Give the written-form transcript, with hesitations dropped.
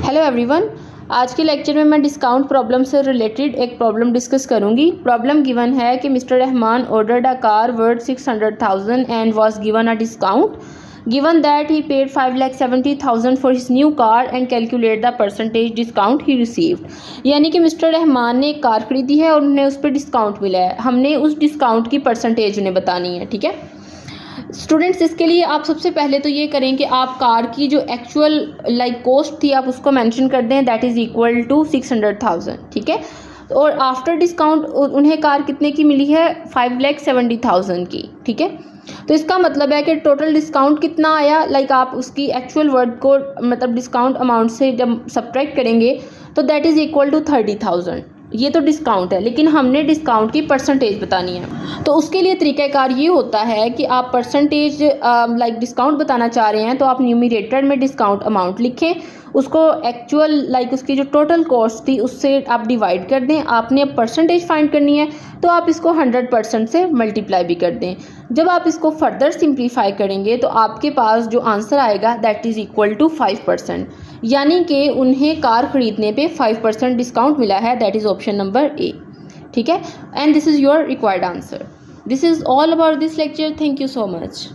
Hello everyone, आज के lecture में मैं डिस्काउंट प्रॉब्लम से रिलेटेड एक प्रॉब्लम डिस्कस करूंगी। प्रॉब्लम गिवन है कि mister Rahman ordered a car worth 600,000 and was given a discount given that he paid 5,70,000 for his new car and calculate the percentage discount he received. यानी कि mister Rahman ने एक car खरीदी है और उन्हें उस पर डिस्काउंट मिला है। हमने उस डिस्काउंट की परसेंटेज उन्हें बतानी है। ठीक है स्टूडेंट्स, इसके लिए आप सबसे पहले तो ये करें कि आप कार की जो एक्चुअल कॉस्ट थी आप उसको मेंशन कर दें, दैट इज़ इक्वल टू 600,000। ठीक है, और आफ्टर डिस्काउंट उन्हें कार कितने की मिली है? 5,70,000 की। ठीक है, तो इसका मतलब है कि टोटल डिस्काउंट कितना आया। आप उसकी एक्चुअल वर्ड को मतलब डिस्काउंट अमाउंट से जब सब्ट्रैक्ट करेंगे तो दैट इज़ इक्वल टू 30,000। ये तो डिस्काउंट है, लेकिन हमने डिस्काउंट की परसेंटेज बतानी है। तो उसके लिए तरीक़ाकार ये होता है कि आप परसेंटेज डिस्काउंट बताना चाह रहे हैं तो आप न्यूमरेटर में डिस्काउंट अमाउंट लिखें, उसको एक्चुअल उसकी जो टोटल कॉस्ट थी उससे आप डिवाइड कर दें। आपने अब परसेंटेज फाइंड करनी है तो आप इसको 100% से मल्टीप्लाई भी कर दें। जब आप इसको फर्दर सिंप्लीफाई करेंगे तो आपके पास जो आंसर आएगा दैट इज़ इक्वल टू 5%, यानी कि उन्हें कार ख़रीदने पे 5% डिस्काउंट मिला है। That is option number A. ठीक है, and this is your required answer. This is all about this lecture. Thank you so much.